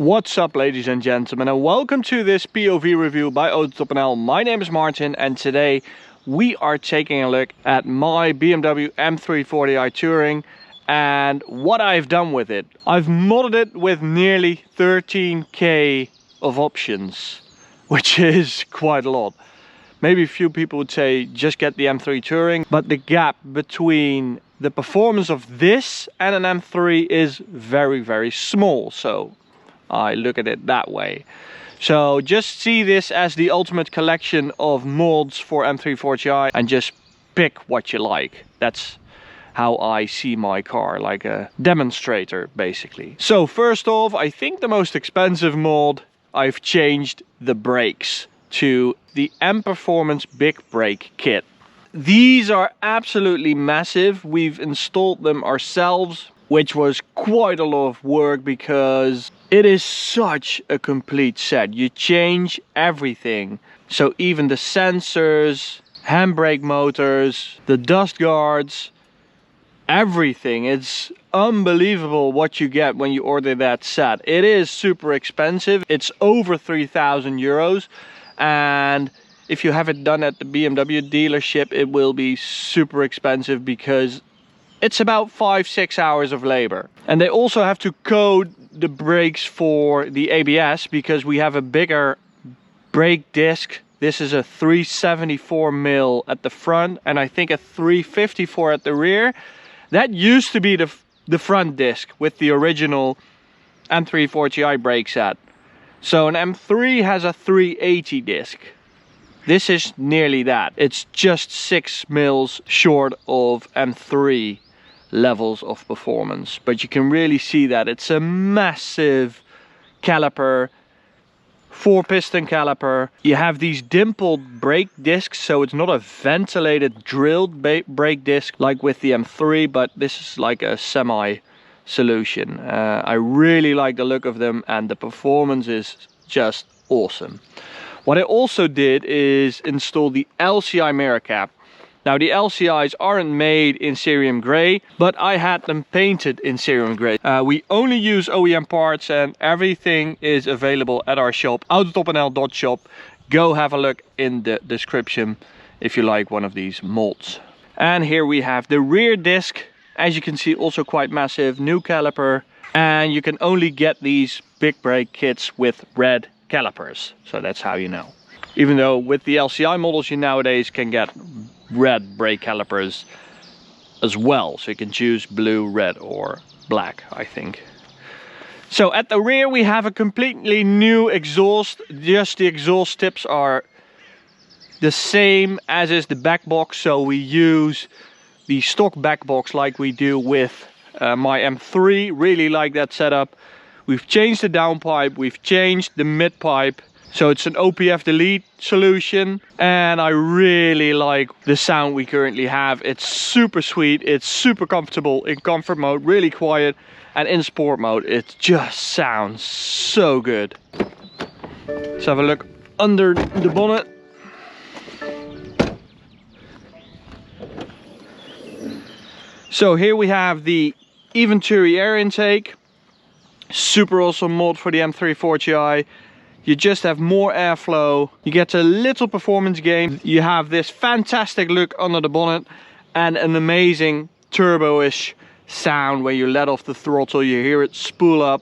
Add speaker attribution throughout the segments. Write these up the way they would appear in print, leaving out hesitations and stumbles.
Speaker 1: What's up, ladies and gentlemen, and welcome to this POV review by Auto.nl. My name is Martin, and today we are taking a look at my BMW M340i Touring and what I've done with it. I've modded it with nearly 13k of options, which is quite a lot. Maybe a few people would say just get the M3 Touring, but the gap between the performance of this and an M3 is very small, so I look at it that way. So just see this as the ultimate collection of mods for M340i and just pick what you like. That's how I see my car, like a demonstrator basically. So first off, I think the most expensive mod, I've changed the brakes to the M Performance Big Brake Kit. These are absolutely massive. We've installed them ourselves, which was quite a lot of work because it is such a complete set. You change everything. So even the sensors, handbrake motors, the dust guards, everything. It's unbelievable what you get when you order that set. It is super expensive. It's over 3,000 euros. And if you have it done at the BMW dealership, it will be super expensive because it's about 5-6 hours of labor. And they also have to code the brakes for the ABS because we have a bigger brake disc. This is a 374mm at the front and I think a 354 at the rear. That used to be the front disc with the original M340i brake set. So an M3 has a 380 disc. This is nearly that. It's just 6 mils short of M3 levels of performance, but you can really see that it's a massive caliper, 4-piston caliper. You have these dimpled brake discs, so it's not a ventilated drilled brake disc like with the M3, but this is like a semi solution. I really like the look of them and the performance is just awesome. What I also did is install the LCI mirror cap. Now the LCIs aren't made in cerium grey, but I had them painted in cerium grey. We only use OEM parts and everything is available at our shop, autotopnl.shop. Go have a look in the description if you like one of these molds. And here we have the rear disc. As you can see, also quite massive, new caliper. And you can only get these big brake kits with red calipers. So that's how you know. Even though with the LCI models you nowadays can get red brake calipers as well, so you can choose blue, red or black, I think. So at the rear we have a completely new exhaust. Just the exhaust tips are the same as is the back box, so we use the stock back box like we do with my M3. Really like that setup. We've changed the downpipe, we've changed the midpipe. So it's an OPF delete solution and I really like the sound we currently have. It's super sweet, it's super comfortable in comfort mode, really quiet, and in sport mode it just sounds so good. Let's have a look under the bonnet. So here we have the Eventuri air intake. Super awesome mod for the M340i. You just have more airflow, you get a little performance gain, you have this fantastic look under the bonnet and an amazing turbo-ish sound. When you let off the throttle you hear it spool up.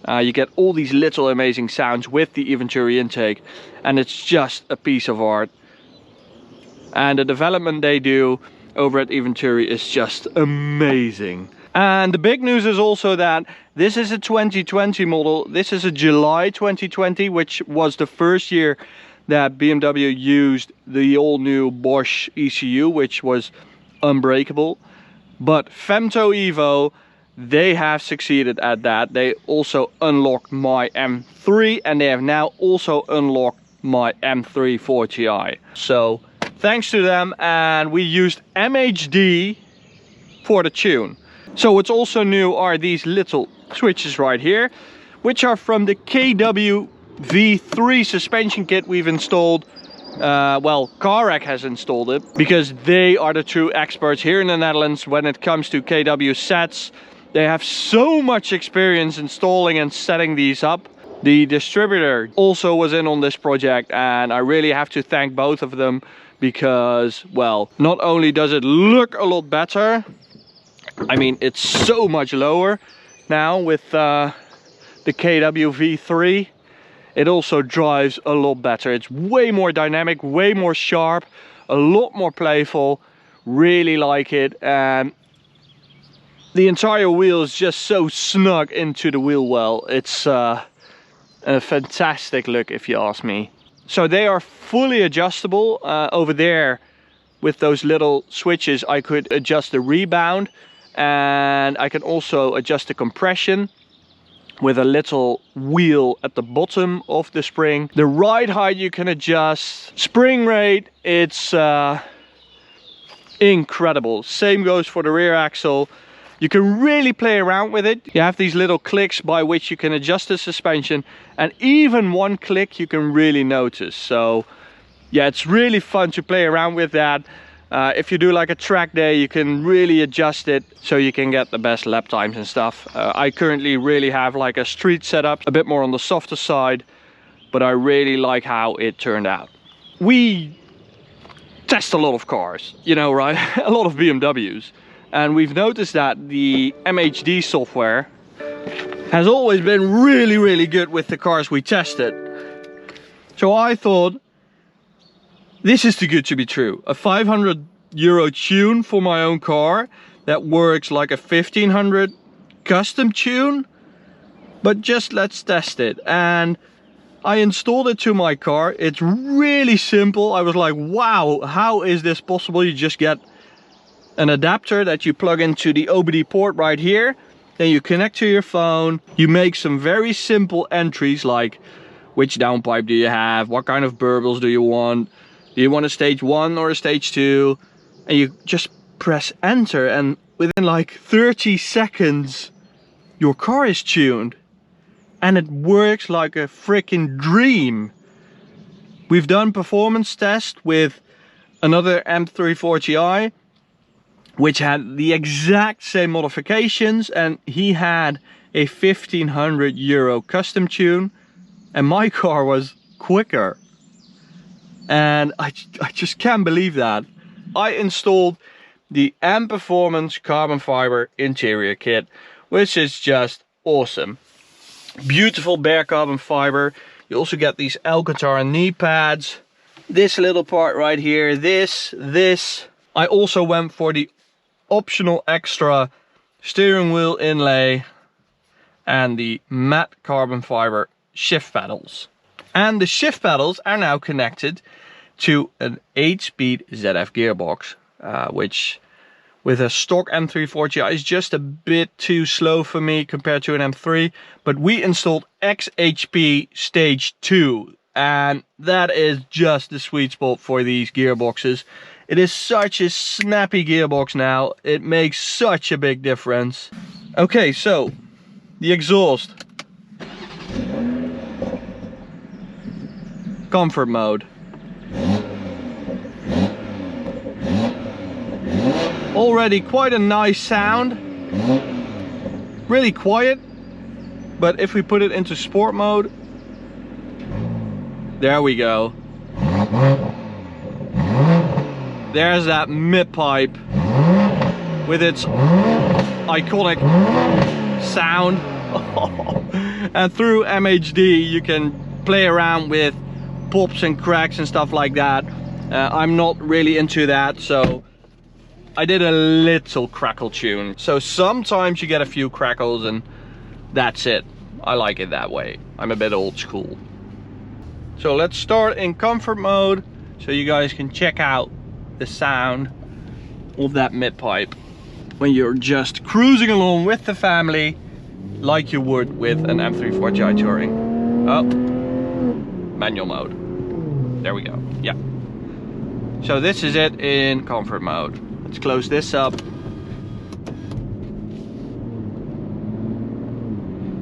Speaker 1: You get all these little amazing sounds with the Eventuri intake and it's just a piece of art. And the development they do over at Eventuri is just amazing. And the big news is also that this is a 2020 model. This is a July 2020, which was the first year that BMW used the all new Bosch ECU, which was unbreakable. But Femto Evo, they have succeeded at that. They also unlocked my M3 and they have now also unlocked my M340i. So thanks to them, and we used MHD for the tune. So what's also new are these little switches right here, which are from the KW V3 suspension kit we've installed. Well, Carrack has installed it because they are the true experts here in the Netherlands when it comes to KW sets They have so much experience installing and setting these up. The distributor also was in on this project, and I really have to thank both of them because, well, not only does it look a lot better, I mean, it's so much lower now with the KW-V3. It also drives a lot better. It's way more dynamic, way more sharp, a lot more playful. Really like it. And the entire wheel is just so snug into the wheel well. It's a fantastic look, if you ask me. So they are fully adjustable. Over there with those little switches I could adjust the rebound, and I can also adjust the compression with a little wheel at the bottom of the spring. The ride height you can adjust. Spring rate, it's incredible. Same goes for the rear axle. You can really play around with it. You have these little clicks by which you can adjust the suspension, and even one click you can really notice. So yeah, it's really fun to play around with that. If you do like a track day, you can really adjust it so you can get the best lap times and stuff. I currently really have like a street setup, a bit more on the softer side, but I really like how it turned out. We test a lot of cars, you know, right? A lot of BMWs. And we've noticed that the MHD software has always been really, really good with the cars we tested. So I thought, this is too good to be true. A 500 euro tune for my own car that works like a 1500 custom tune. But just let's test it. And I installed it to my car. It's really simple. I was like, wow, how is this possible? You just get an adapter that you plug into the OBD port right here. Then you connect to your phone. You make some very simple entries like which downpipe do you have? What kind of burbles do you want? Do you want a stage 1 or a stage 2? And you just press enter, and within like 30 seconds your car is tuned. And it works like a freaking dream. We've done performance tests with another M340i, which had the exact same modifications, and he had a 1500 euro custom tune, and my car was quicker. And I just can't believe that. I installed the M Performance carbon fiber interior kit, which is just awesome. Beautiful bare carbon fiber. You also get these Alcantara knee pads, this little part right here, this. I also went for the optional extra steering wheel inlay and the matte carbon fiber shift pedals. And the shift pedals are now connected to an 8-speed ZF gearbox, which with a stock M340i is just a bit too slow for me compared to an M3. But we installed XHP stage 2, and that is just the sweet spot for these gearboxes. It is such a snappy gearbox now. It makes such a big difference. Okay, so the exhaust. Comfort mode. Already quite a nice sound. Really quiet. But if we put it into sport mode, there we go. There's that Midpipe with its iconic sound. And through MHD you can play around with pops and cracks and stuff like that. I'm not really into that, so I did a little crackle tune. So sometimes you get a few crackles and that's it. I like it that way. I'm a bit old school. So let's start in comfort mode so you guys can check out the sound of that Midpipe when you're just cruising along with the family like you would with an M340i Touring. Oh, manual mode. There we go. Yeah. So this is it in comfort mode. Let's close this up.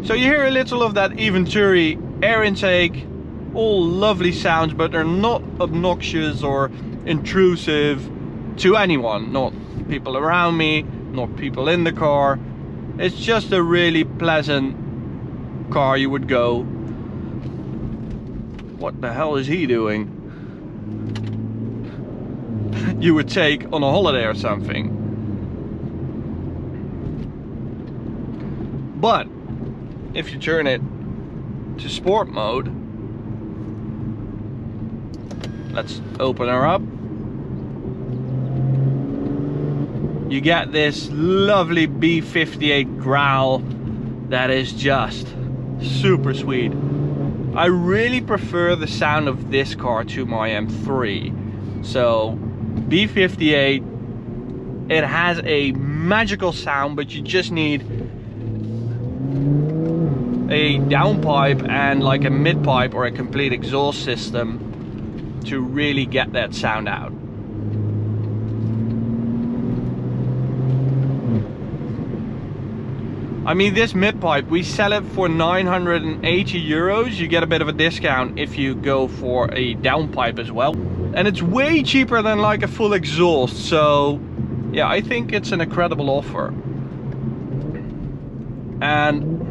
Speaker 1: So you hear a little of that Eventuri air intake. All lovely sounds, but they're not obnoxious or intrusive to anyone. Not people around me, not people in the car. It's just a really pleasant car you would go. What the hell is he doing? You would take on a holiday or something. But if you turn it to sport mode, let's open her up. You get this lovely B58 growl that is just super sweet. I really prefer the sound of this car to my M3. So B58, it has a magical sound, but you just need a downpipe and like a midpipe or a complete exhaust system to really get that sound out. I mean, this midpipe, we sell it for 980 euros. You get a bit of a discount if you go for a downpipe as well. And it's way cheaper than like a full exhaust. So yeah, I think it's an incredible offer. And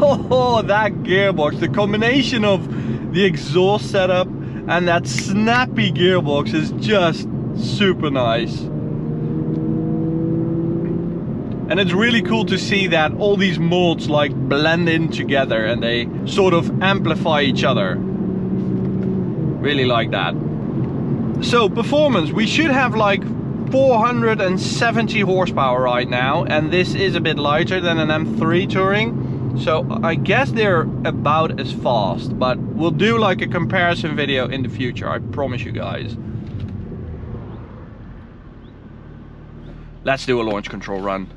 Speaker 1: oh, that gearbox, the combination of the exhaust setup and that snappy gearbox is just super nice. And it's really cool to see that all these modes like blend in together and they sort of amplify each other. Really like that. So performance, we should have like 470 horsepower right now, and this is a bit lighter than an M3 Touring. So I guess they're about as fast, but we'll do like a comparison video in the future, I promise you guys. Let's do a launch control run.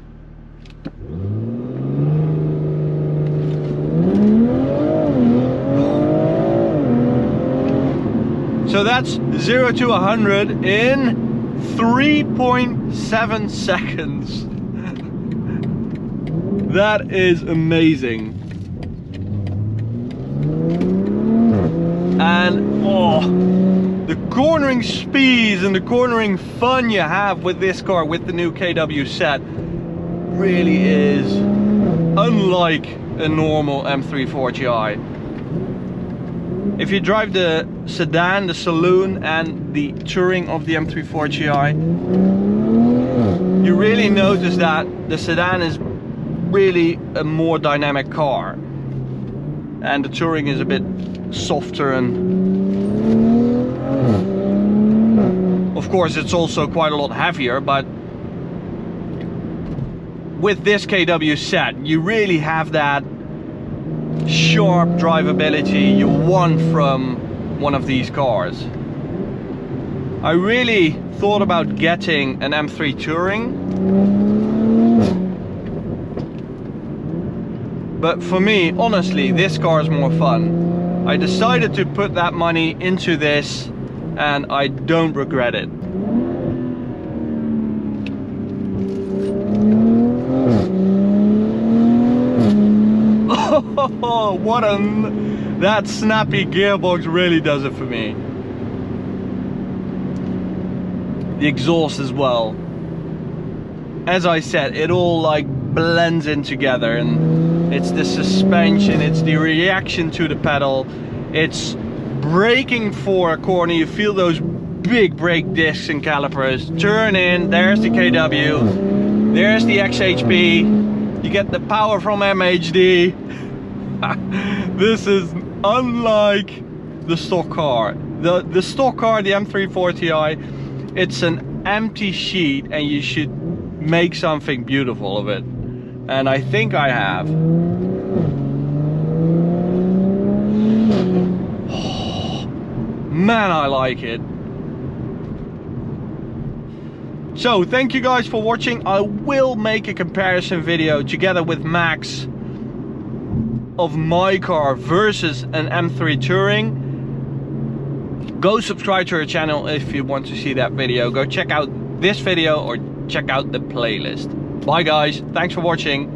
Speaker 1: So that's 0 to 100 in 3.7 seconds. That is amazing. And oh, the cornering speeds and the cornering fun you have with this car, with the new KW set, really is unlike a normal M340i. If you drive the sedan, the saloon and the touring of the M340i, you really notice that the sedan is really a more dynamic car and the touring is a bit softer, and of course it's also quite a lot heavier, but with this KW set you really have that sharp drivability you want from one of these cars. I really thought about getting an M3 Touring, but for me, honestly, this car is more fun. I decided to put that money into this and I don't regret it. Oh, that snappy gearbox really does it for me. The exhaust as well. As I said, it all like blends in together, and it's the suspension, it's the reaction to the pedal, it's braking for a corner, you feel those big brake discs and calipers, turn in, there's the KW, there's the XHP, you get the power from MHD. This is unlike the stock car. The stock car, the M340i, it's an empty sheet and you should make something beautiful of it. And I think I have. Oh, man, I like it. So thank you guys for watching. I will make a comparison video together with Max of my car versus an M3 Touring. Go subscribe to our channel if you want to see that video. Go check out this video or check out the playlist. Bye guys, thanks for watching.